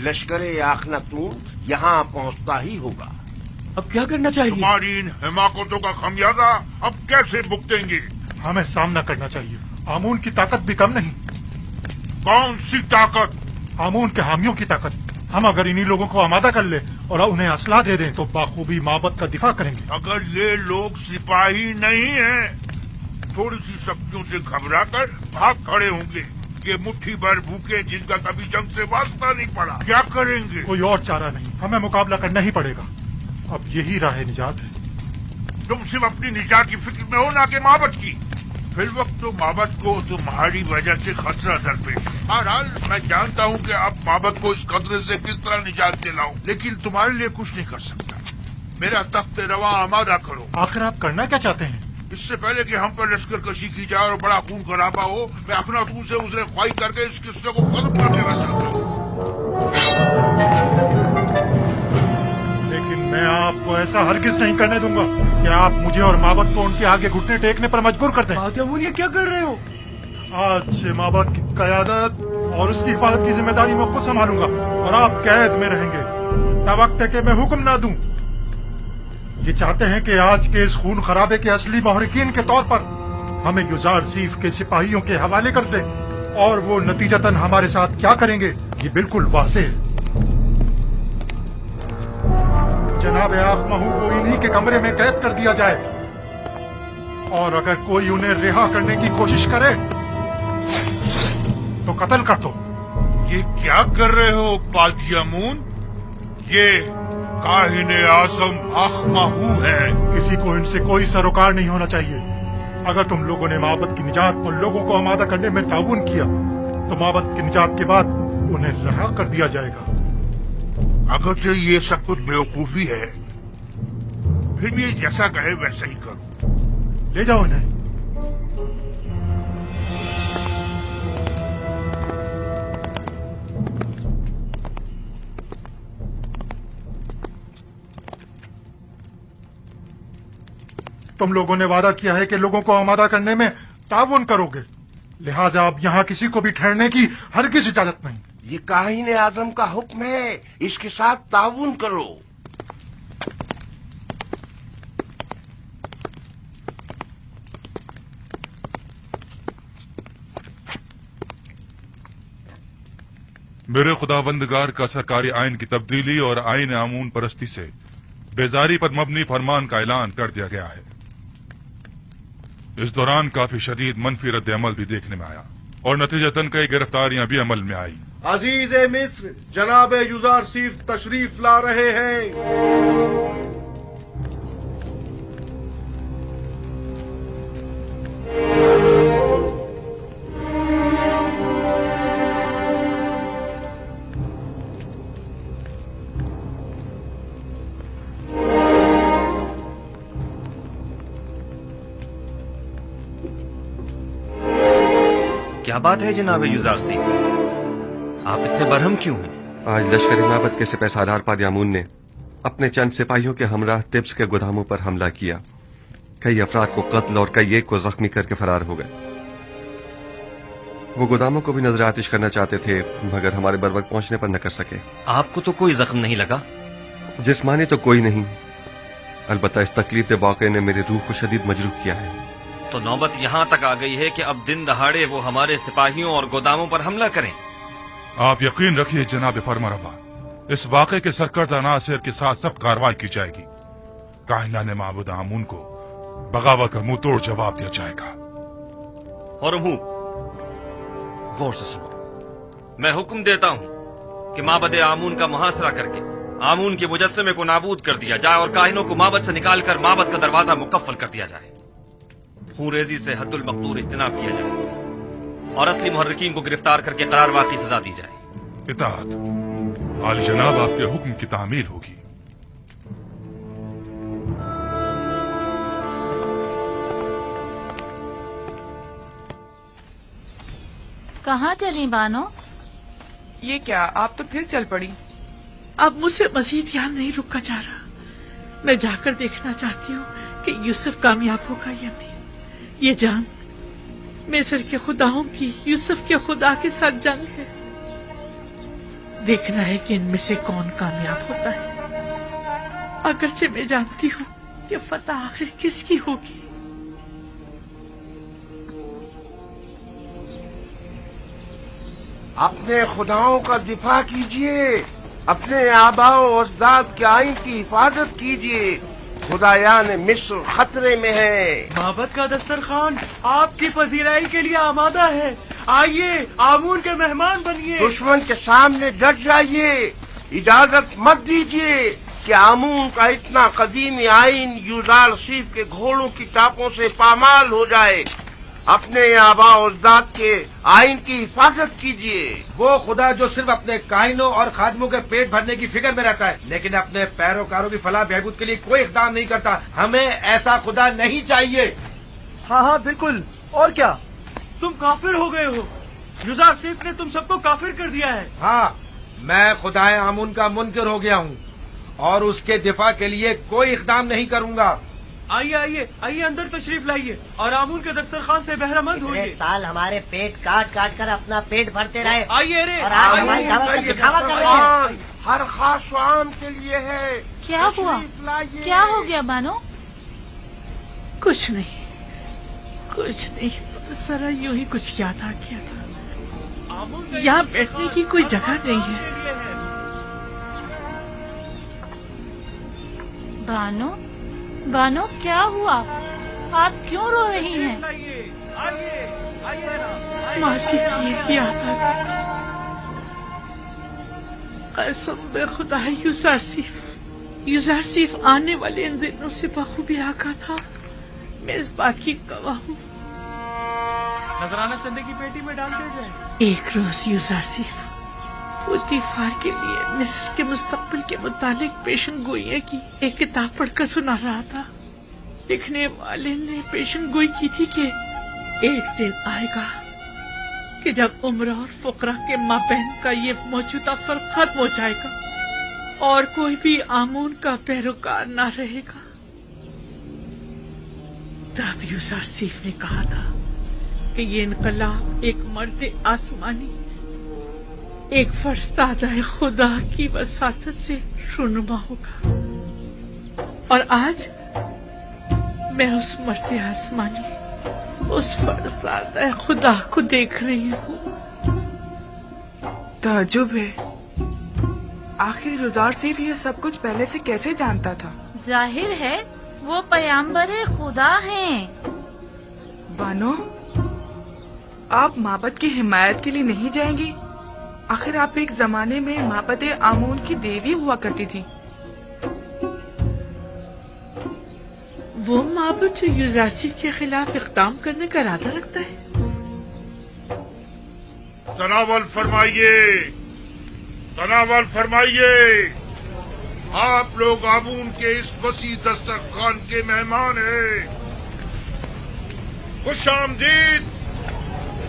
لشکر آخناتون یہاں پہنچتا ہی ہوگا۔ اب کیا کرنا چاہیے؟ تمہاری ان حماقتوں کا خمیازہ اب کیسے بھگتیں گے؟ ہمیں سامنا کرنا چاہیے۔ آمون کی طاقت بھی کم نہیں۔ کون سی طاقت؟ آمون کے حامیوں کی طاقت۔ ہم اگر انہی لوگوں کو آمادہ کر لیں اور انہیں اسلحہ دے دیں تو بخوبی معبد کا دفاع کریں گے۔ اگر یہ لوگ سپاہی نہیں ہیں، تھوڑی سی سختیوں سے گھبرا کر بھاگ کھڑے ہوں گے۔ یہ مٹھی بھر بھوکے جن کا کبھی جنگ سے واسطہ نہیں پڑا، کیا کریں گے؟ کوئی اور چارہ نہیں، ہمیں مقابلہ کرنا ہی پڑے گا۔ اب یہی راہ نجات ہے۔ تم صرف اپنی نجات کی فکر میں ہو، نہ کہ معبد کی۔ فی الوقت تو معبد کو تمہاری وجہ سے خطرہ درپیش ہے۔ بہرحال میں جانتا ہوں کہ اب معبد کو اس خطرے سے کس طرح نجات دلاؤں، لیکن تمہارے لیے کچھ نہیں کر سکتا۔ میرا تخت رواں آمادہ کرو۔ آخر آپ کرنا کیا چاہتے ہیں؟ اس سے پہلے کہ ہم پر لشکر کشی کی جائے اور بڑا خون خرابہ ہو، میں اخناتون سے عذر خواہی کر کے اس قصے کو ختم کر دینا چاہتا ہوں۔ لیکن میں آپ کو ایسا ہرگز نہیں کرنے دوں گا کہ آپ مجھے اور معبد کو ان کے آگے گھٹنے ٹیکنے پر مجبور کر دیں۔ بات امون، یہ کیا کر رہے ہو؟ آج سے معبد کی قیادت اور اس کی حفاظت کی ذمہ داری میں خود سنبھالوں گا اور آپ قید میں رہیں گے تا وقت ہے کہ میں حکم نہ دوں۔ یہ چاہتے ہیں کہ آج کے اس خون خرابے کے اصلی محرکین کے طور پر ہمیں یوزار سیف کے سپاہیوں کے حوالے کر دیں، اور وہ نتیجتاً ہمارے ساتھ کیا کریں گے یہ بالکل واضح ہے۔ جناب آخ مہو کو انہی کے کمرے میں قید کر دیا جائے، اور اگر کوئی انہیں رہا کرنے کی کوشش کرے تو قتل کر دو۔ یہ کیا کر رہے ہو قاضی امون؟ یہ کاہن اعظم آخ مہو ہے۔ کسی کو ان سے کوئی سروکار نہیں ہونا چاہیے۔ اگر تم لوگوں نے معبد کی نجات اور لوگوں کو آمادہ کرنے میں تعاون کیا تو معبد کی نجات کے بعد انہیں رہا کر دیا جائے گا۔ اگرچہ یہ سب کچھ بیوقوفی ہے، پھر بھی جیسا کہے ویسا ہی کرو۔ لے جاؤ انہیں۔ تم لوگوں نے وعدہ کیا ہے کہ لوگوں کو آمادہ کرنے میں تعاون کرو گے، لہذا اب یہاں کسی کو بھی ٹھہرنے کی ہرگز اجازت نہیں۔ یہ کاہن اعظم کا حکم ہے، اس کے ساتھ تعاون کرو۔ میرے خداوندگار کا سرکاری آئین کی تبدیلی اور آئین آمون پرستی سے بیزاری پر مبنی فرمان کا اعلان کر دیا گیا ہے۔ اس دوران کافی شدید منفی رد عمل بھی دیکھنے میں آیا اور نتیجتاً کئی گرفتاریاں بھی عمل میں آئی۔ عزیز مصر جناب یوزار سیف تشریف لا رہے ہیں۔ کیا بات ہے جناب یوزار سیف؟ آپ اتنے برہم کیوں ہیں؟ آج لشکری معبد کے سپہ سالار پادیامون نے اپنے چند سپاہیوں کے ہمراہ تبس کے گوداموں پر حملہ کیا۔ کئی افراد کو قتل اور کئی ایک کو زخمی کر کے فرار ہو گئے۔ وہ گوداموں کو بھی نظر آتش کرنا چاہتے تھے مگر ہمارے بر وقت پہنچنے پر نہ کر سکے۔ آپ کو تو کوئی زخم نہیں لگا؟ جسمانی تو کوئی نہیں، البتہ اس تکلیف دہ واقعے نے میری روح کو شدید مجروح کیا ہے۔ تو نوبت یہاں تک آ گئی ہے کہ اب دن دہاڑے وہ ہمارے سپاہیوں اور گوداموں پر حملہ کریں۔ آپ یقین رکھیے جناب فرمانروا، اس واقعے کے سرکردہ عناصر کے ساتھ سخت کارروائی کی جائے گی۔ کاہنان معبود آمون کو بغاوت کا منہ توڑ جواب دیا جائے گا۔ اور غور سے سنو، میں حکم دیتا ہوں کہ معبد آمون کا محاصرہ کر کے آمون کے مجسمے کو نابود کر دیا جائے اور کاہنوں کو معبد سے نکال کر معبد کا دروازہ مقفل کر دیا جائے۔ خوریزی سے حد المقدور اجتناب کیا جائے اور اصلی محرکین کو گرفتار کر کے قراروا کی سزا دی جائے۔ اطاعت عالی جناب، آپ کے حکم کی تعمیل ہوگی۔ کہاں چلی بانو؟ یہ کیا، آپ تو پھر چل پڑی؟ اب مجھ سے مزید یہاں نہیں رکا جا رہا۔ میں جا کر دیکھنا چاہتی ہوں کہ یوسف کامیاب ہوگا یا نہیں۔ یہ جنگ مصر کے خداؤں کی یوسف کے خدا کے ساتھ جنگ ہے۔ देखना है कि इनमें से कौन कामयाब होता है। अगरचे मैं जानती हूँ कि फतह आखिर किसकी होगी। अपने खुदाओं का दिफा कीजिए, अपने आबाओ और अजदाद के आइन की हिफाजत कीजिए। खुदायान मिस्र खतरे में है। माबद का दस्तरखान आपकी पजीराई के लिए आमादा है। आइए, आमून के मेहमान बनिए। दुश्मन के सामने डट जाइए। इजाजत मत दीजिए कि आमून का इतना कदीमी आइन यूजार सीफ के घोड़ों की टापों से पामाल हो जाए। अपने आबा अजदाद के आइन की हिफाजत कीजिए। वो खुदा जो सिर्फ अपने कायनों और खादमों के पेट भरने की फिक्र में रहता है, लेकिन अपने पैरोकारों की फलाह बहबूद के लिए कोई इक़दाम नहीं करता। हमें ऐसा खुदा नहीं चाहिए। हाँ, बिल्कुल। और क्या, तुम काफिर हो गए हो। यूजार सीफ ने तुम सबको काफिर कर दिया है। हाँ, मैं खुदाए आमून का मुनकर हो गया हूँ और उसके दिफा के लिए कोई इक़दाम नहीं करूँगा। आइए आइए आइए, अंदर तशरीफ लाइए और आमून के दस्तरखान से बहरामंद होइए। साल हमारे पेट काट काट कर अपना पेट भरते रहे। आइए रे, और आज हमारी दावत का दिखावा कर रहे हैं। हर खास आम के लिए है। क्या हुआ? क्या हो गया बानो? कुछ नहीं, जरा यूं ही कुछ याद आ गया था। यहाँ बैठने की कोई जगह नहीं है। बानो क्या हुआ? आप क्यों रो रही हैं? मासी की याद आ गई। कसम बे खुदा है, यूजार सीफ आने वाले इन दिनों से बखूबी आका था। मैं इस बात की गवाह हूँ। नजराना चंदे की पेटी में डाल दिया जाए। एक रोज यूजार सीफ पुतिफार के लिए मिस्र के मुस्तकबिल के मुतालिक पेशन गोइयां की एक किताब पढ़कर सुना रहा था। लिखने वाले ने पेशन गोई की थी कि एक दिन आएगा कि जब उम्र और फुकरा के माबैन का ये मौजूदा फर्क खत्म हो जाएगा और कोई भी आमून का पैरोकार ना रहेगा। तब यूजार सीफ ने कहा था कि ये इनकलाब एक मर्द आसमानी, एक फरसादा खुदा की वसातत से रुनुमा होगा। और आज मैं उस मर्द आसमानी, उस फरसादा खुदा को देख रही हूँ। ताज्जुब है, आखिर यूजार सीफ ये सब कुछ पहले से कैसे जानता था? जाहिर है वो पैगंबर खुदा हैं। बानो, आप माबद की हिमायत के लिए नहीं जाएंगी? आखिर आप एक जमाने में माबद आमून की देवी हुआ करती थी। वो माबद जो यूजार सीफ के खिलाफ इक़दाम करने का इरादा रखता है। तनावल फरमाइए। आप लोग आमून के इस वसी दस्तरखान के मेहमान हैं। खुश आमदीद।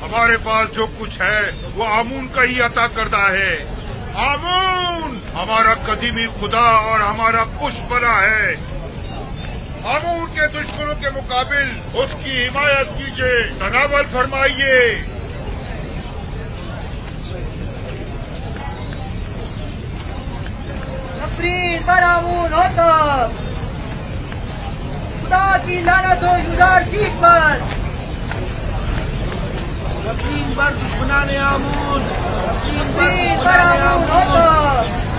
हमारे पास जो कुछ है वो आमून का ही अता करता है। आमून हमारा कदीमी खुदा और हमारा पुष्पना है। आमून के दुश्मनों के मुकाबिल उसकी हिमायत कीजिए। तनावल फरमाइए। नफरीन पर आमून हो तो खुदा की लानत हो यूजार सीफ पर। नफरीन पर दुश्मनाने आमून,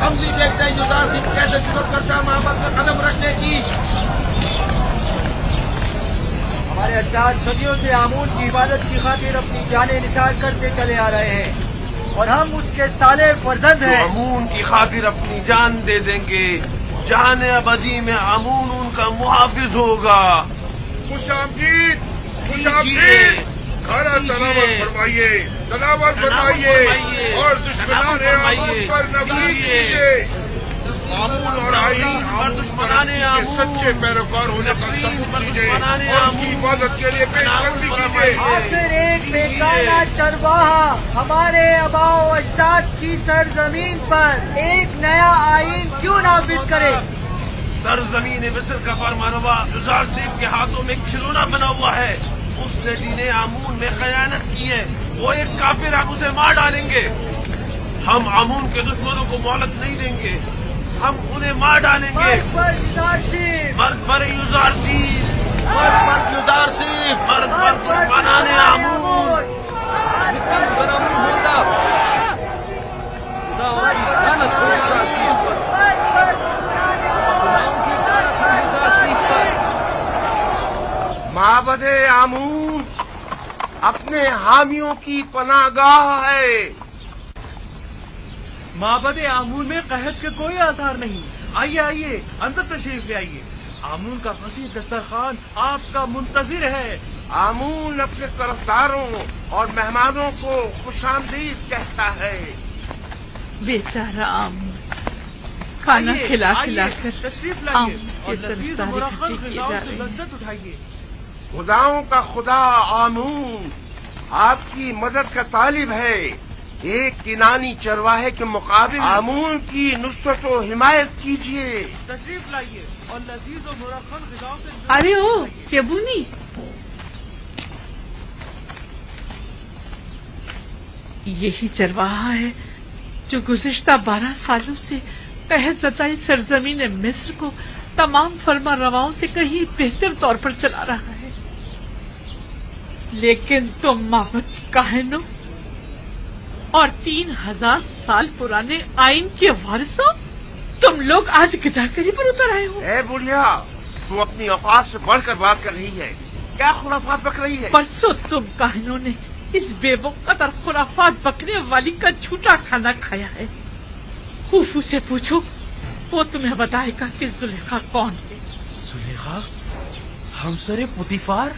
हम भी देखते हैं यूजार सीफ कैसे जुर्रत करता मोहम्मद का कदम रखने की। हमारे अजदाद सदियों से आमून की इबादत की खातिर अपनी जानें निसार करते चले आ रहे हैं और हम उसके साले फर्जंद हैं। आमून की खातिर अपनी जान दे देंगे। जान अबदी में आमून उनका मुहाफिज होगा। खुश आमदीद। खाना तनावल फरमाइए और दुश्मनाने आमून पर नफरत कीजिए। आमून और आमून के सच्चे पैरोकार होने का सबूत दीजिए और उसकी इबादत के लिए पेशकदमी कीजिए। आखिर एक बेगाना चरवाहा हमारे आबाओ अजदाद की सरजमीन पर एक नया आइन क्यों नाफिज करे? सरजमीन मिस्र का फरमानवा यूजार सीफ के हाथों में खिलौना बना हुआ है। उसने दीने आमून में खयानत की है। वो एक काफिर, हम उसे मार डालेंगे। हम आमून के दुश्मनों को मोहलत नहीं देंगे, हम उन्हें मार डालेंगे। मर्द पर युजार सीफ, मर्द पर युजार सीफ, मर्द पर दुश्मनाने आमून। माबदे आमून अपने हामियों की पनाहगाह है। माबदे आमून में कहत के कोई आसार नहीं। आइए आइए, अंदर तशरीफ ले आइए। आमून का फसीह दस्तरखान आपका मुंतजिर है। आमून अपने तरफदारों और मेहमानों को खुशामदीद कहता है। बेचारा आमून खाना खिला खिला कर तशरीफ लाइए आमून और की लजीज तरफदारी मुरक्कब हटी की ग़िज़ाओं जा से रही है। लज्जत उठाइए। खुदाओं का खुदा आमून आपकी मदद का तालिब है। एक किनानी चरवाहे के मुकाबिल आमून की नुसरत व हिमायत कीजिए। तशरीफ लाइए और लजीज और मुरक्कब ग़िज़ाओं से अरे ओ केबुनी, यही चरवाहा है जो गुज़िश्ता 12 सालों से कहत ज़ताई सरजमीन मिस्र को तमाम फर्मा रवाओं से कहीं बेहतर तौर पर चला रहा है। लेकिन तुम माबद काहिनों और 3000 साल पुराने आइन के वारिसों, तुम लोग आज गिदाकरी पर उतर आए हो। ए बुढ़िया, तू अपनी औकात से बढ़कर बात कर रही है। क्या खुराफात बक रही है? परसों तुम काहिनों ने इस बेवकूफ और खुराफात बकने वाली का झूठा खाना खाया है। खूफू से पूछो, वो तुम्हें बताएगा कि जुलेखा कौन है। जुलेखा हमसरे पुतिफार?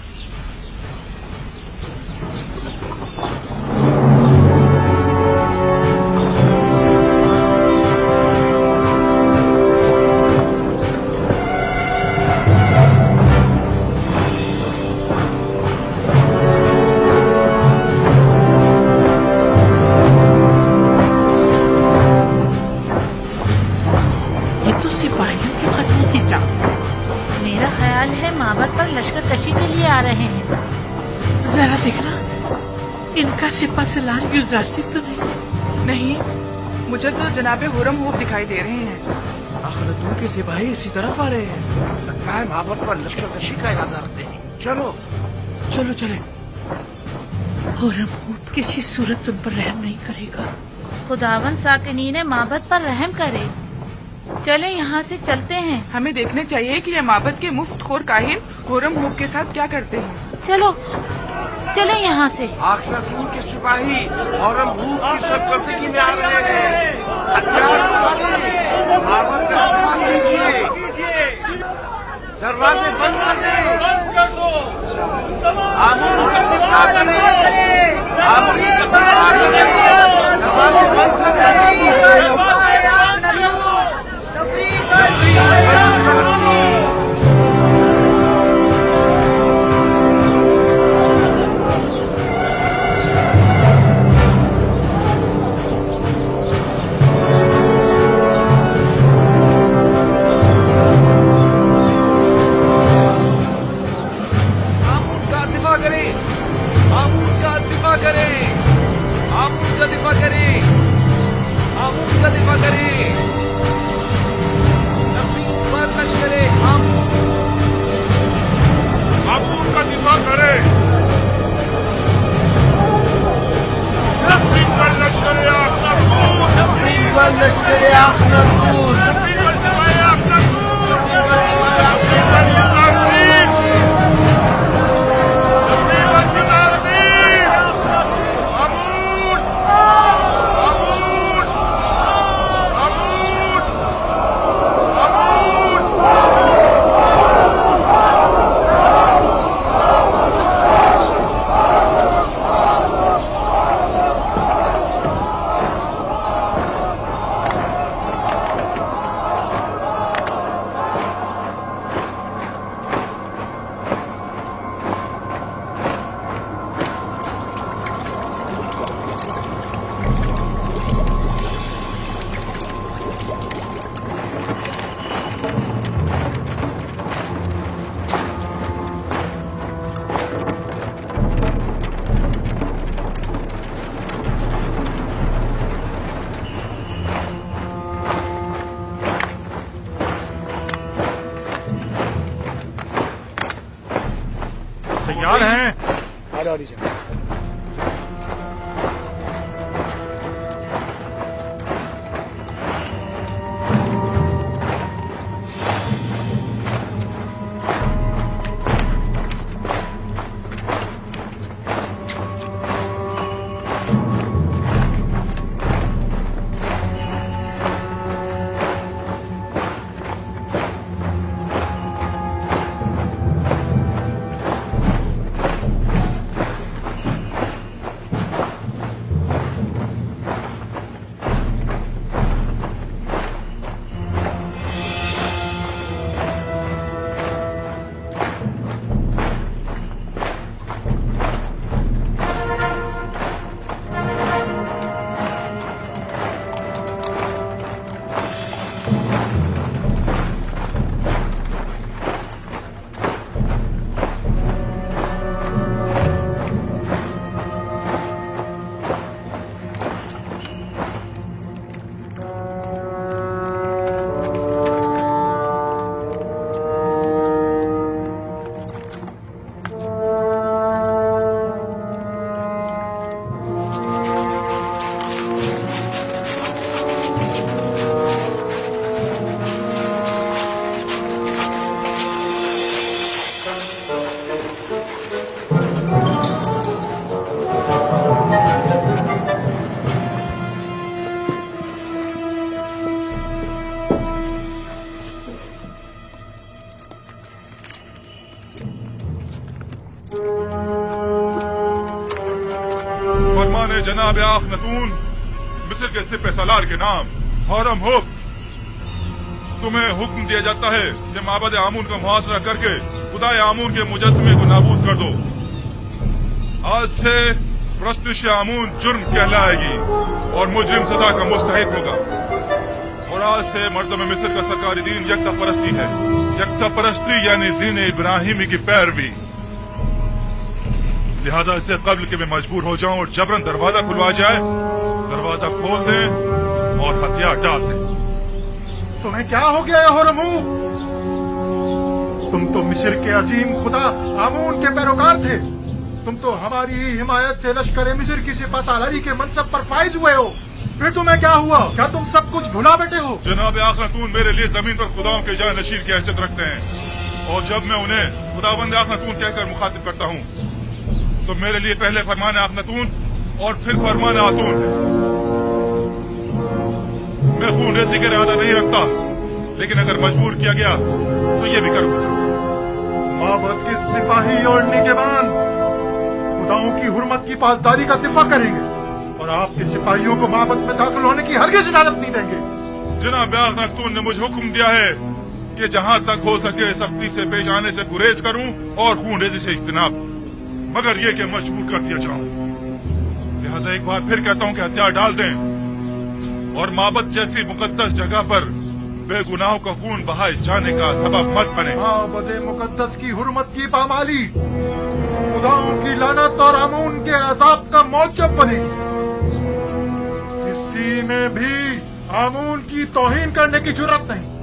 मेरा ख्याल है माबद पर लश्कर कशी के लिए आ रहे हैं। जरा देखना, इनका सिपा सलार युजासिफ तो नहीं, मुझे तो जनाबे हुरम होप दिखाई दे रहे हैं। अखलतून के सिपाही इसी तरफ आ रहे हैं। लगता है माबद पर लश्कर कशी का इरादा रखते हैं। चलो चलो चले। हुरम होप किसी सूरत तुम पर रहम नहीं करेगा। खुदावन साकिनी ने माबद पर रहम करे। चले यहाँ से चलते हैं। हमें देखने चाहिए कि ये माबद के मुफ्तखोर काहिन हुरम होप के साथ क्या करते हैं। चलो चले यहाँ से। आखिरतून के सिपाही और हम भूख की सरकर्दगी में आ रहे हैं। हथियार उठाइए, माबद का सामान लीजिए, दरवाजे बंद कर दें। आमून का दिफा करें, आमून का दिफा करें, दरवाजे बंद कर दें। तैयार हैं? फरमाने जनाब आखनतून मिस्र के सिपह सालार के नाम हरम हुक, तुम्हें हुक्म दिया जाता है कि माबद आमून का मुहासरा करके खुदाए आमून के मुजस्समे को नाबूद कर दो। आज से प्रस्तुश आमून जुर्म कहलाएगी और मुजरिम सजा का मुस्तहिक होगा। और आज से मर्दम मिस्र का सरकारी दीन यकता परस्ती है। यकता परस्ती यानी दीन इब्राहिमी की पैरवी। लिहाजा इससे कबल के मैं मजबूर हो जाऊं और जबरन दरवाजा खुलवा जाए, दरवाजा खोल दें और हथियार डाल दें। तुम्हें क्या हो गया है हरमू? तुम तो मिस्र के अजीम खुदा आमून के पैरोकार थे। तुम तो हमारी ही हिमायत से लश्कर मिस्र की सिपह सालारी के मनसब पर फाइज हुए हो। फिर तुम्हें क्या हुआ? क्या तुम सब कुछ भुला बैठे हो? जनाब आखनतून मेरे लिए जमीन पर खुदाओं के जानशीर की हैसियत रखते हैं और जब मैं उन्हें खुदाबंद आखनतून कहकर मुखातिब करता हूँ तो मेरे लिए पहले फरमान आखनतून और फिर फरमान आतून है। मैं खून रेजी का इरादा नहीं रखता, लेकिन अगर मजबूर किया गया तो ये भी करूंगा। माबद के सिपाही और निगहबान खुदाओं की हुर्मत की पासदारी का दिफा करेंगे और आपके सिपाहियों को माबद में दाखिल होने की हरगिज़ इजाजत नहीं देंगे। जनाब आखनतून ने मुझे हुक्म दिया है कि जहां तक हो सके सख्ती से पेश आने से गुरेज करूं और खून रेजी से इज्तनाब, मगर ये कि मजबूर कर दिया जाऊं। लिहाजा एक बार फिर कहता हूं कि हथियार डाल दें और माबद जैसी मुकद्दस जगह पर बेगुनाहों का खून बहाए जाने का सबब मत बने। माबद मुकद्दस की हुर्मत की पामाली खुदाओं की लानत और आमून के अजाब का मौजब बनेगी। किसी में भी आमून की तौहीन करने की जुर्रत नहीं।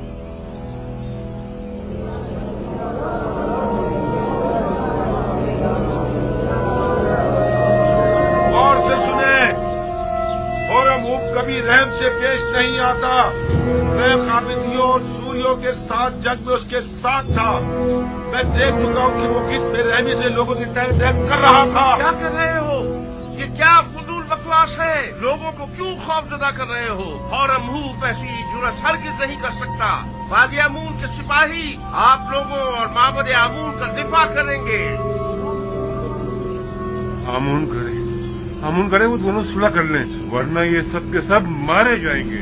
कभी रहम से पेश नहीं आता। मैं काबिदियों और सूरियों के साथ जंग में उसके साथ था। मैं देख चुका हूँ कि वो किस बेरहमी से लोगों की तह तह कर रहा था। क्या कर रहे हो? ये क्या फजूल बकवास है? लोगों को क्यों खौफजदा कर रहे हो? और मुंह ऐसी जुर्रत हरगिज़ नहीं कर सकता। वादी आमून के सिपाही आप लोगों और माबद आमून का दिफा करेंगे। आमून करे वो दोनों सुलह कर लें, वरना ये सब के सब मारे जाएंगे।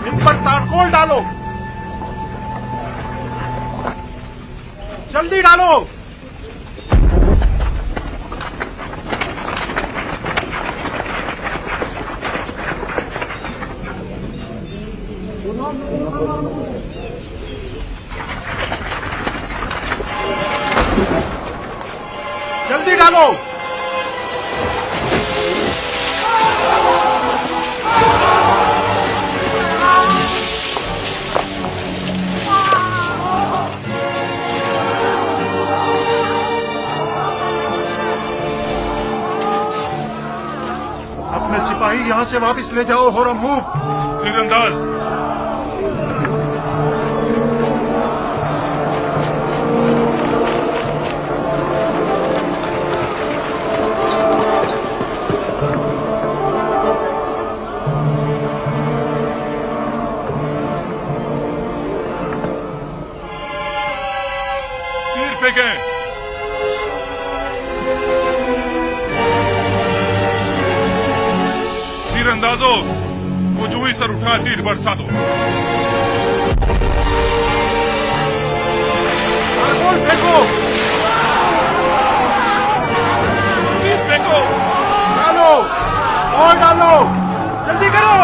इन पर ताड़कोल डालो, जल्दी डालो। डालो। अपने सिपाही यहाँ से वापस ले जाओ होरमहूब। तीरंदाज तीर फेंकें। तीरंदाजों वो जो ही सर उठा तीर बरसा दो। कारगोल फेंको। तीर फेंको। डालो और डालो, जल्दी करो।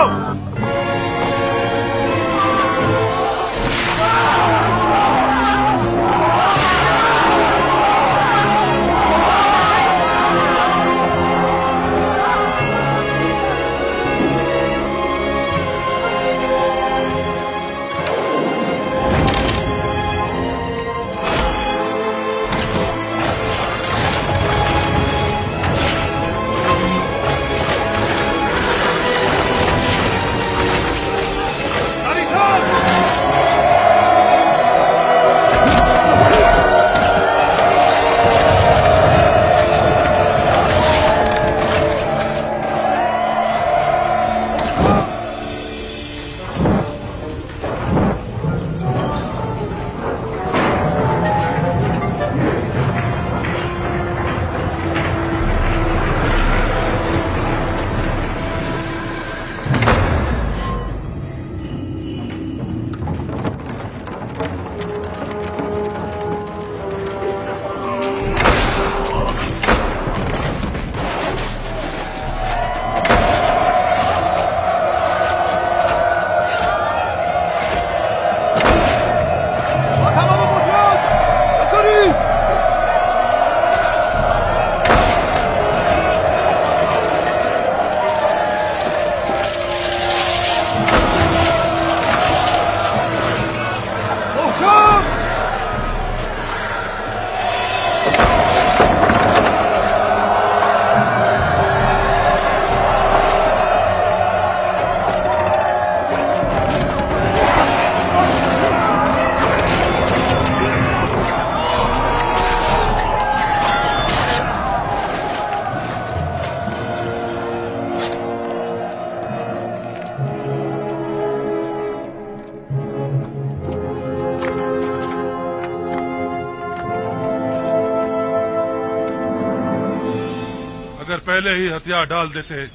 अगर पहले ही हथियार डाल देते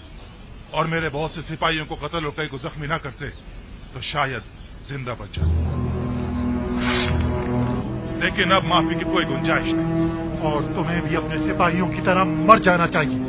और मेरे बहुत से सिपाहियों को कत्ल और कई को जख्मी न करते तो शायद जिंदा बच जाते, लेकिन अब माफी की कोई गुंजाइश नहीं। और तुम्हें भी अपने सिपाहियों की तरह मर जाना चाहिए।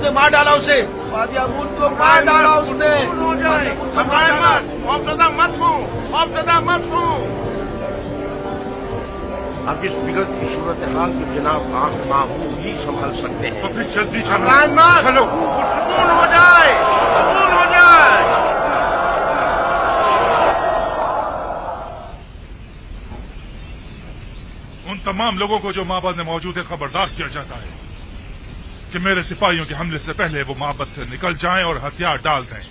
ने मार डाला उसे, काजी अमून को मार डाला उसने। हो जाए, घबराए मत, खौफजदा मत हो। अब इस बिगड़ती सूरत हाल की जनाब आंख माहू ही संभल सकते हैं। तो फिर जल्दी घबराए मत, चलो। सुकून हो जाए। उन तमाम लोगों को जो माबद में मौजूद है खबरदार किया जाता है कि मेरे सिपाहियों के हमले से पहले वो माबद से निकल जाएं और हथियार डाल दें।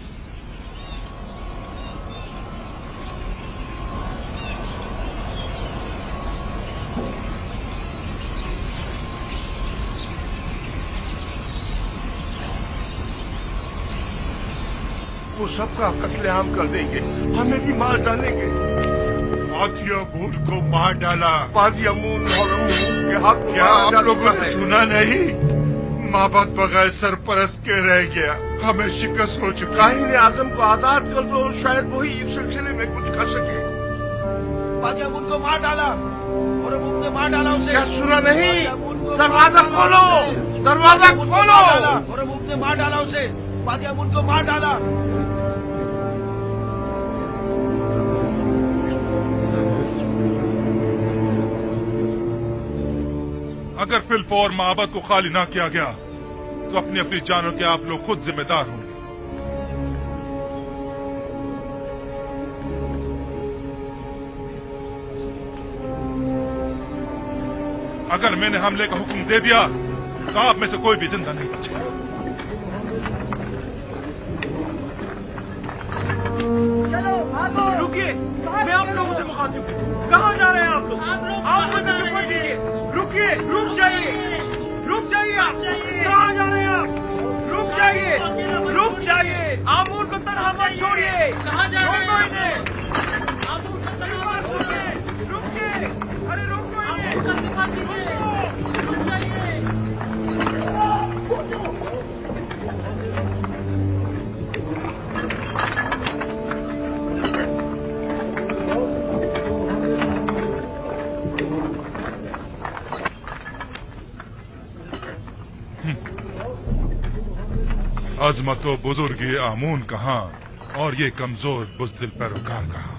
वो सबका कत्लेआम कर देंगे, हमें भी मार डालेंगे। काजी अमून को मार डाला। काजी अमून हरम के हाथ में क्या मारा आप लोगों जाता ने है। सुना नहीं? माबद बगैर सरपरस्त के रह गया, हमें शिकस्त हो चुकी है। काहिन आजम को आजाद कर दो, शायद वही इस सिलसिले में कुछ कर सके। काजी अमून को मार डाला और अमून ने मार डाला उसे। क्या सुना नहीं? दरवाजा खोलो, दरवाजा खोलो। और अमून ने मार डाला उसे, काजी अमून को मार डाला। अगर फिलफौर माबद को खाली ना किया गया तो अपनी अपनी जानों के आप लोग खुद जिम्मेदार होंगे। अगर मैंने हमले का हुक्म दे दिया तो आप में से कोई भी जिंदा नहीं बचेगा। रुकिए, मैं आप लोगों से मुखातिब हूँ। कहाँ जा रहे हैं आप लोग? आप मुझे रुकने दीजिए। रुकिए, रुक जाइए आप। कहाँ जा रहे हैं आप? रुक जाइए। आमूर को तनहा मत छोड़िए। कहाँ जा रहे हैं? इन्हें आमूर को तनहा मत छोड़िए। रुकिए, अरे रुको इन्हें। रुक जाइए। अजमत व बुजुर्गी आमून कहाँ और ये कमजोर बुज़दिल पैरोकार कहाँ?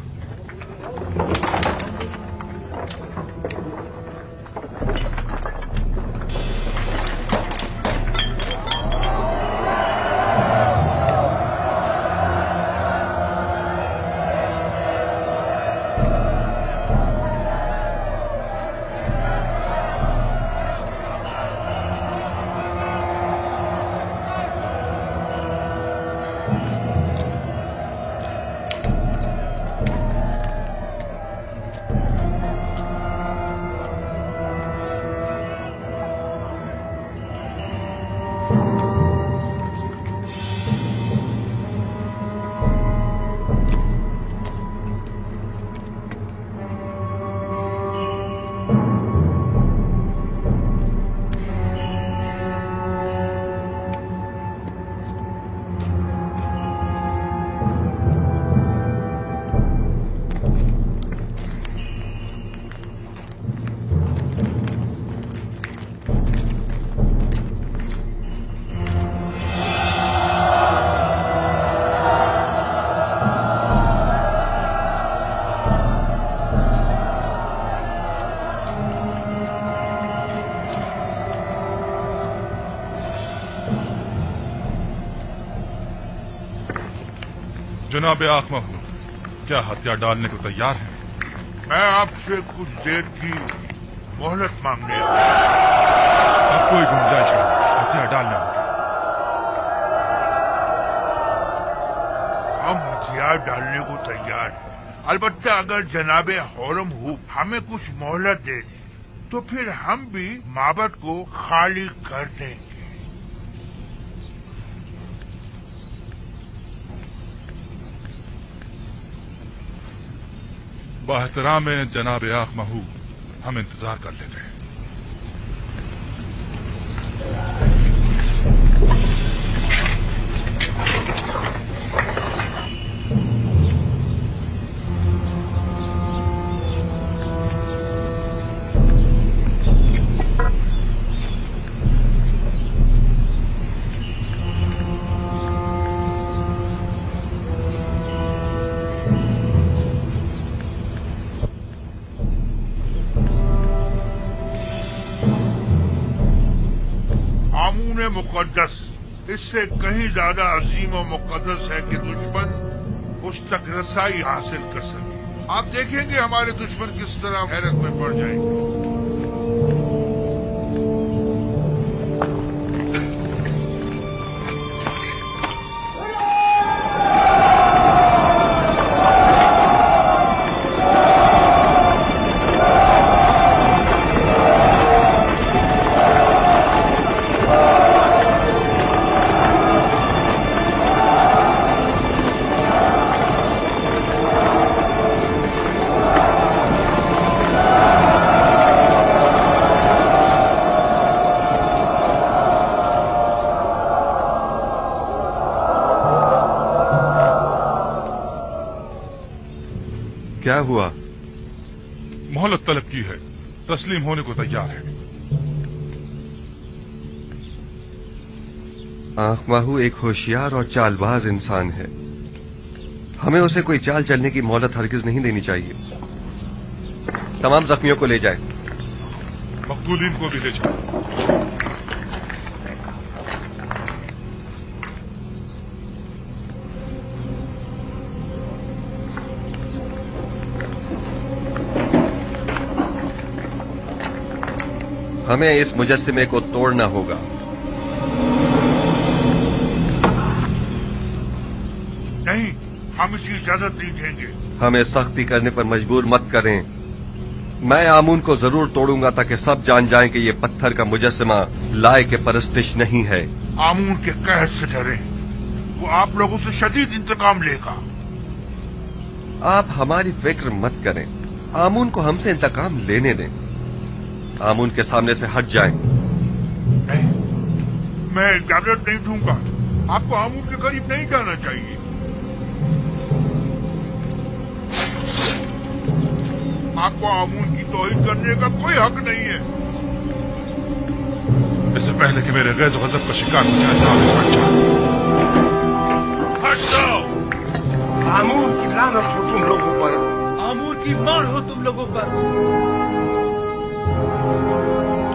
जनाब आख महमूद, क्या हथियार डालने को तैयार हैं? मैं आपसे कुछ देर की मोहलत मांगने आया। अब कोई गुंजाइश नहीं, हथियार डालना होगा। हम हथियार डालने को तैयार हैं, अलबत्ता अगर जनाबे हौरम हूब हमें कुछ मोहलत दे दे तो फिर हम भी माबद को खाली कर देंगे। बाहतराम जनाब आख महूब, हम इंतजार कर लेते हैं। मुकद्दस इससे कहीं ज्यादा अजीम और मुकद्दस है कि दुश्मन उस तक रसाई हासिल कर सके। आप देखेंगे हमारे दुश्मन किस तरह हैरत में पड़ जाएंगे। क्या हुआ? मोहलत तलब की है, तस्लीम होने को तैयार है। आंख माहू एक होशियार और चालबाज इंसान है। हमें उसे कोई चाल चलने की मोहलत हरगिज नहीं देनी चाहिए। तमाम जख्मियों को ले जाएं। मकतूलीन को भी ले जाएं। हमें इस मुजस्सिमे को तोड़ना होगा। नहीं, हम इसकी इजाजत नहीं देंगे। हमें सख्ती करने पर मजबूर मत करें। मैं आमून को जरूर तोड़ूंगा ताकि सब जान जाएं कि ये पत्थर का मुजस्सिमा लाए के परस्तिश नहीं है। आमून के कहर से डरें, वो आप लोगों से शदीद इंतकाम लेगा। आप हमारी फिक्र मत करें, आमून को हमसे इंतकाम लेने दें। आमून के सामने से हट जाएं। नहीं, मैं इजाजत नहीं दूंगा। आपको आमून के करीब नहीं जाना चाहिए। आपको आमून की तौहीन करने का कोई हक नहीं है। इससे पहले कि मेरे गैज़ गज़ब का शिकार हो जाए, साहब इस बच्चा हट जाओ। आमून की लानत हो तुम लोगों पर। आमून की मार हो तुम लोगों पर।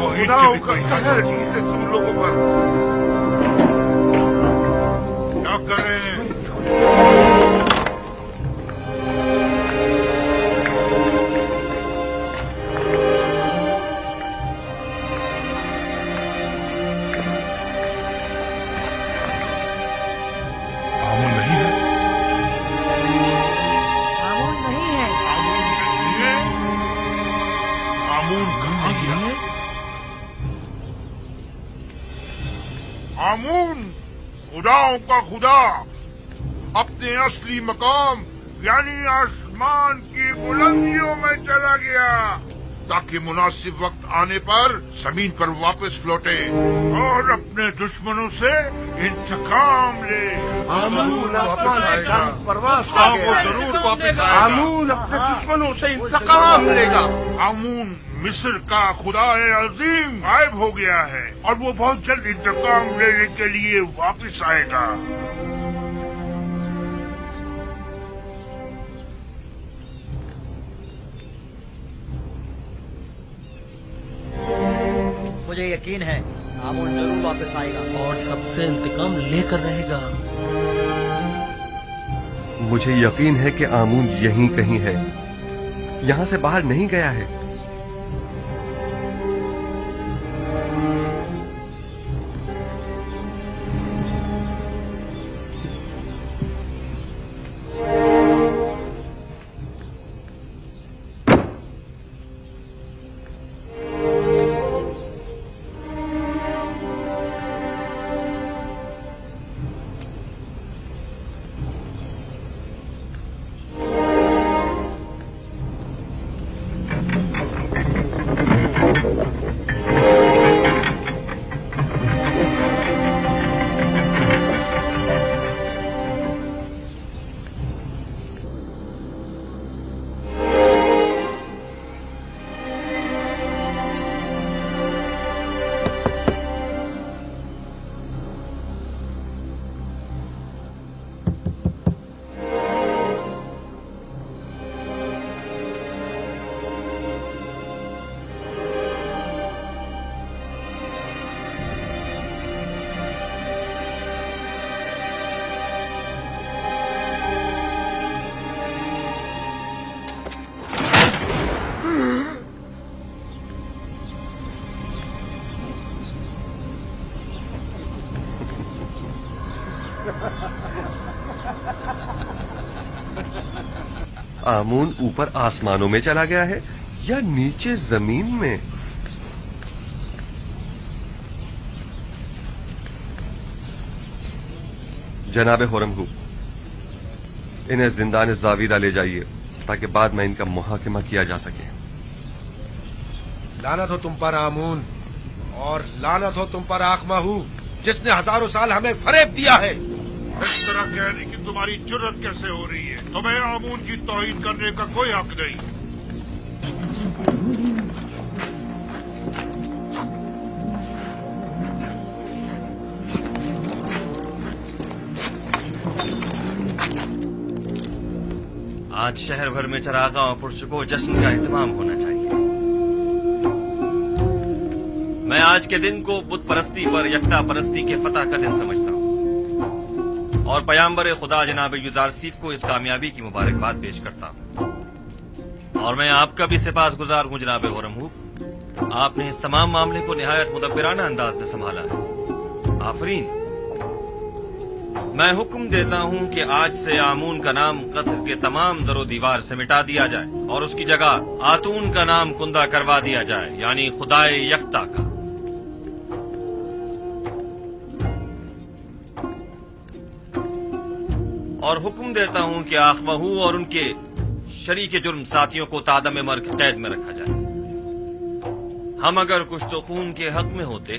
तौहीद खुदा की भी का कोई कहर हाजत नहीं। है तुम लोगों पर। क्या करें? आमून नहीं है। आमून नहीं है। आमून कहाँ गया? आमून खुदाओं का खुदा अपने असली मकाम यानी आसमान की बुलंदियों में चला गया ताकि मुनासिब वक्त आने पर जमीन पर वापस लौटे और अपने दुश्मनों से इंतकाम ले। आमून वापस आएगा। परवास हाँ, वो जरूर वापस आएगा। आमून अपने दुश्मनों से इंतकाम लेगा। आमून मिस्र का खुदाए अजीम गायब हो गया है और वो बहुत जल्द इंतकाम लेने के लिए वापस आएगा। मुझे यकीन है आमून जरूर वापस आएगा और सबसे इंतकाम लेकर रहेगा। मुझे यकीन है कि आमून यहीं कहीं है, यहां से बाहर नहीं गया है। आमून ऊपर आसमानों में चला गया है या नीचे जमीन में? जनाब हुरमहू, इन्हें जिंदान जावीरा ले जाइए ताकि बाद में इनका मुहाकिमा किया जा सके। लानत हो तुम पर आमून, और लानत हो तुम पर आखमाहू, जिसने हजारों साल हमें फरेब दिया है। इस तरह कहने की तुम्हारी जुर्रत कैसे हो रही है? तुम्हें आमून की तौहीन करने का कोई हक नहीं। आज शहर भर में चरागां और पुरस्कों जश्न का एहतमाम होना चाहिए। मैं आज के दिन को बुत परस्ती पर यकता परस्ती के फतह का दिन समझता हूँ और पयाम्बर खुदा जनाब युजारसीफ को इस कामयाबी की मुबारकबाद पेश करता हूँ। और मैं आपका भी सिपासगुजार हूँ जनाब हुरमहू, आपने इस तमाम मामले को निहायत मुदब्बिराना अंदाज में संभाला है। आफरीन। मैं हुक्म देता हूं कि आज से आमून का नाम कसर के तमाम दरो दीवार से मिटा दिया जाए और उसकी जगह आतून का नाम कुंदा करवा दिया जाए, यानी खुदाए यकता का। और हुक्म देता हूं कि आखमहू और उनके शरीके जुर्म साथियों को तादम मर्ग कैद में रखा जाए। हम अगर कुछ तो खून के हक में होते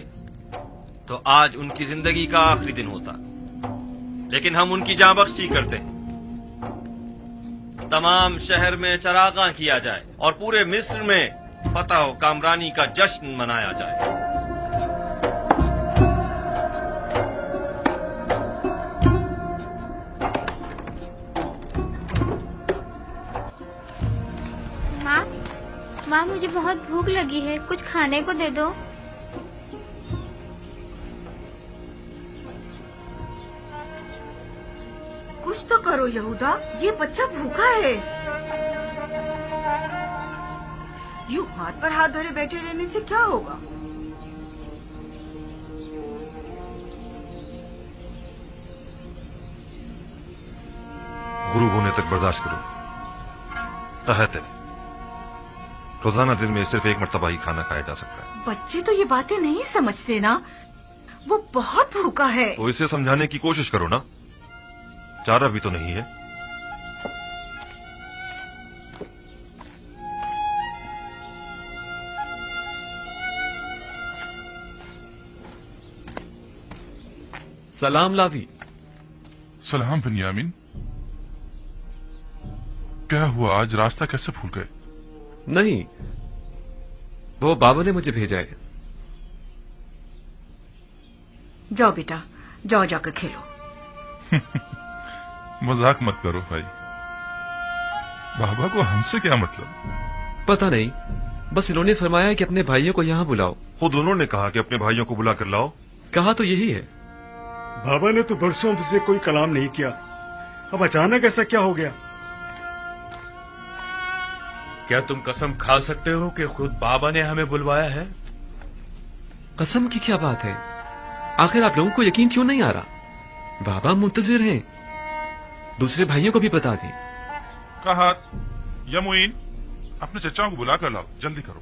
तो आज उनकी जिंदगी का आखिरी दिन होता, लेकिन हम उनकी जाँ बख्शी करते हैं। तमाम शहर में चरागां किया जाए और पूरे मिस्र में फतह व कामरानी का जश्न मनाया जाए। माँ, मुझे बहुत भूख लगी है, कुछ खाने को दे दो। कुछ तो करो यहूदा, ये बच्चा भूखा है। यूं हाथ पर हाथ धरे बैठे रहने से क्या होगा? गुरूब होने तक बर्दाश्त करो। तहत है, रोजाना दिन में सिर्फ एक मर्तबा ही खाना खाया जा सकता है। बच्चे तो ये बातें नहीं समझते ना, वो बहुत भूखा है। तो इसे समझाने की कोशिश करो ना, चारा भी तो नहीं है। सलाम लावी। सलाम बिन्यामिन। क्या हुआ, आज रास्ता कैसे भूल गए? नहीं, वो बाबा ने मुझे भेजा है। जाओ बेटा, जाओ जाकर खेलो। मजाक मत करो भाई, बाबा को हमसे क्या मतलब? पता नहीं, बस इन्होंने फरमाया कि अपने भाइयों को यहाँ बुलाओ। खुद उन्होंने कहा कि अपने भाइयों को बुला कर लाओ। कहा तो यही है। बाबा ने तो बरसों से कोई कलाम नहीं किया, अब अचानक ऐसा क्या हो गया? क्या तुम कसम खा सकते हो कि खुद बाबा ने हमें बुलवाया है? कसम की क्या बात है? आखिर आप लोगों को यकीन क्यों नहीं आ रहा? बाबा मुंतजिर हैं, दूसरे भाइयों को भी बता दें। कहा यमुइन, अपने चचाओं को बुला कर लाओ, जल्दी करो।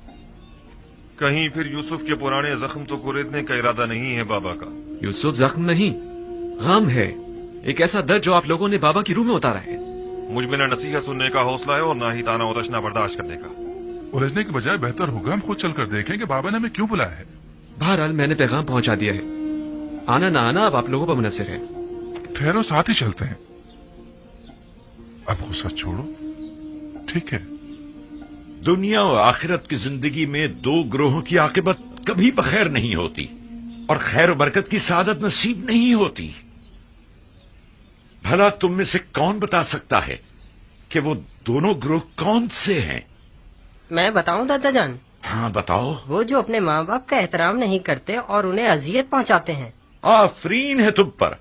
कहीं फिर यूसुफ के पुराने जख्म तो कुरेदने का इरादा नहीं है बाबा का? यूसुफ जख्म नहीं, गम है, एक ऐसा दर्द जो आप लोगों ने बाबा की रूह में उतारा है। मुझ में न नसीहत सुनने का हौसला है और न ही ताना उतशना बर्दाश्त करने का। उलझने के बजाय बेहतर होगा हम खुद चलकर देखें कि बाबा ने हमें क्यों बुलाया है। बहरहाल मैंने पैगाम पहुंचा दिया है, आना ना आना अब आप लोगों पर मुनसिर है। ठहरो, साथ ही चलते हैं। अब गुस्सा छोड़ो, ठीक है? दुनिया और आखिरत की जिंदगी में दो ग्रोहों की आकिबत कभी बखैर नहीं होती और खैर बरकत की सादत नसीब नहीं होती। भला तुम में से कौन बता सकता है कि वो दोनों ग्रोह कौन से हैं? मैं बताऊं दादा जान? हाँ बताओ। वो जो अपने माँ बाप का एहतराम नहीं करते और उन्हें अजियत पहुंचाते हैं। आफरीन है तुम पर।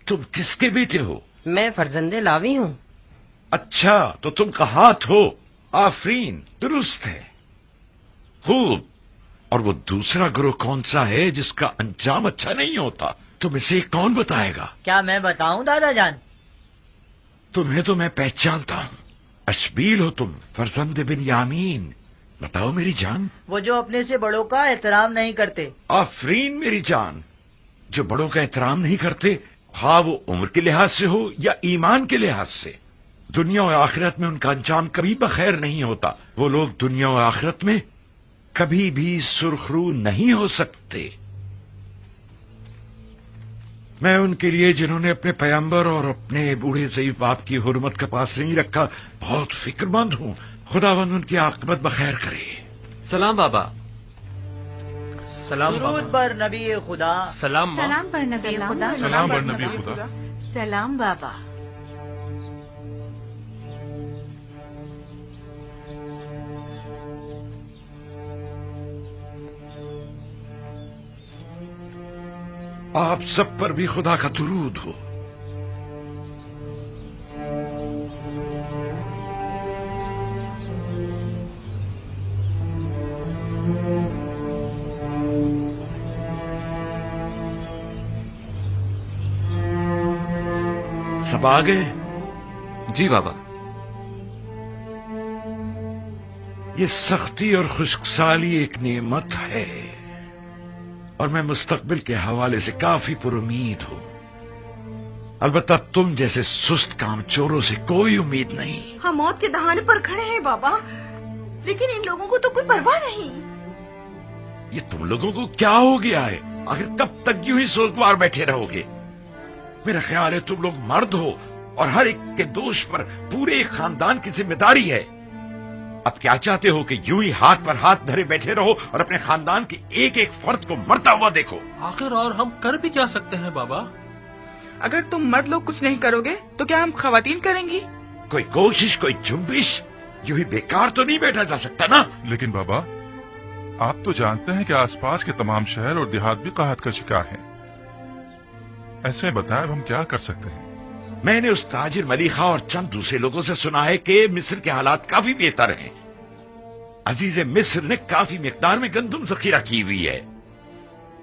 तुम किसके बेटे हो? मैं फर्जंदे लावी हूँ। अच्छा, तो तुम कहात हो। आफरीन, दुरुस्त है, खूब। और वो दूसरा ग्रोह कौन सा है जिसका अंजाम अच्छा नहीं होता? तुम इसे कौन बताएगा? क्या मैं बताऊं दादा जान? तुम्हें तो मैं पहचानता हूँ। अशबील हो तुम, फरजंद बिन यामीन। बताओ मेरी जान। वो जो अपने से बड़ों का एहतराम नहीं करते। आफरीन मेरी जान। जो बड़ों का एहतराम नहीं करते, हाँ वो उम्र के लिहाज से हो या ईमान के लिहाज से, दुनिया और आखिरत में उनका अंजाम कभी बखैर नहीं होता। वो लोग दुनिया और आखिरत में कभी भी सुरखरू नहीं हो सकते। मैं उनके लिए जिन्होंने अपने पैगंबर और अपने बूढ़े ज़ईफ बाप की हुर्मत का पास नहीं रखा बहुत फिक्रमंद हूं। खुदावंद उनकी आकबत बखैर करे। सलाम बाबा। सलाम दुरूद पर नबी खुदा। सलाम सलाम पर नबी खुदा। सलाम पर नबी खुदा। सलाम बाबा। आप सब पर भी खुदा का दुरूद हो। सब आ गए? जी बाबा। ये सख्ती और खुशकसाली एक नेमत है और मैं मुस्तकबिल के हवाले से काफी पुरुमीद हूं। अलबत्ता तुम जैसे सुस्त कामचोरों से कोई उम्मीद नहीं। हम मौत के दहाने पर खड़े हैं बाबा, लेकिन इन लोगों को तो कोई परवाह नहीं। ये तुम लोगों को क्या हो गया है? आखिर कब तक यूं ही सोचवार बैठे रहोगे? मेरा ख्याल है तुम लोग मर्द हो और हर एक के दोष पर पूरे एक खानदान की जिम्मेदारी है। अब क्या चाहते हो कि यूं ही हाथ पर हाथ धरे बैठे रहो और अपने खानदान के एक एक फर्द को मरता हुआ देखो? आखिर और हम कर भी क्या सकते हैं बाबा? अगर तुम मर्द लोग कुछ नहीं करोगे तो क्या हम खवातीन करेंगी? कोई कोशिश, कोई जुम्बिश यूं ही बेकार तो नहीं बैठा जा सकता ना। लेकिन बाबा, आप तो जानते हैं कि आसपास के तमाम शहर और देहात भी काहत का शिकार हैं। ऐसे में बताएं अब हम क्या कर सकते हैं? मैंने उस ताजिर मलिखा और चंद दूसरे लोगों से सुना है कि मिस्र के हालात काफी बेहतर हैं। अजीज मिस्र ने काफी मिकदार में गंदम जखीरा की हुई है।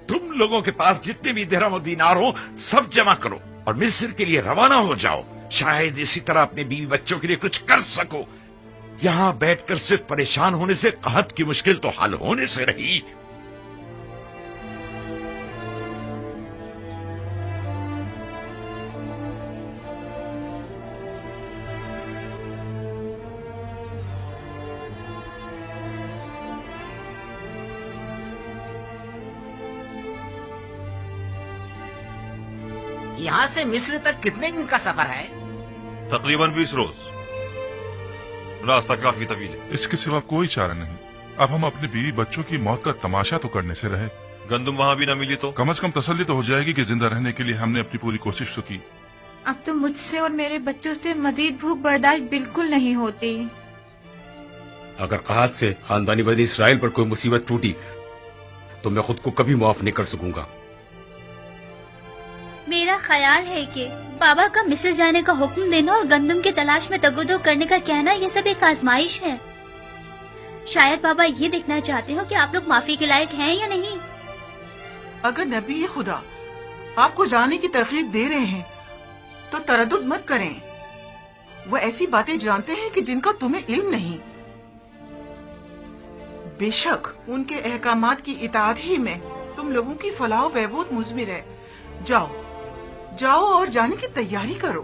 तुम लोगों के पास जितने भी दिरहम और दीनार हो सब जमा करो और मिस्र के लिए रवाना हो जाओ। शायद इसी तरह अपने बीवी बच्चों के लिए कुछ कर सको। यहां बैठकर सिर्फ परेशान होने से कहत की मुश्किल तो हल होने से रही। यहाँ से मिस्र तक कितने दिन का सफर है? तकरीबन 20 रोज। रास्ता काफी तवील है। इसके सिवा कोई चारा नहीं। अब हम अपने बीवी बच्चों की मौत का तमाशा तो करने से रहे। गंदम वहाँ भी न मिली तो कम से कम तसल्ली तो हो जाएगी कि जिंदा रहने के लिए हमने अपनी पूरी कोशिश तो की। अब तो मुझसे और मेरे बच्चों से मजीद भूख बर्दाश्त बिल्कुल नहीं होती। अगर कहत से खानदानी बनी इसराइल पर कोई मुसीबत टूटी तो मैं खुद को कभी माफ नहीं कर सकूंगा। मेरा ख्याल है कि बाबा का मिस्र जाने का हुक्म देना और गंदम की तलाश में तगोदो करने का कहना ये सब एक आजमाइश है। शायद बाबा ये देखना चाहते हो कि आप लोग माफी के लायक हैं या नहीं। अगर नबी खुदा आपको जाने की तरकीब दे रहे हैं तो तरद्दुद मत करें। वो ऐसी बातें जानते हैं कि जिनका तुम्हें इल्म नहीं। बेशक उनके अहकामात की इताअत ही में तुम लोगों की फलाह बहबूद मुज़मिर है। जाओ जाओ और जाने की तैयारी करो।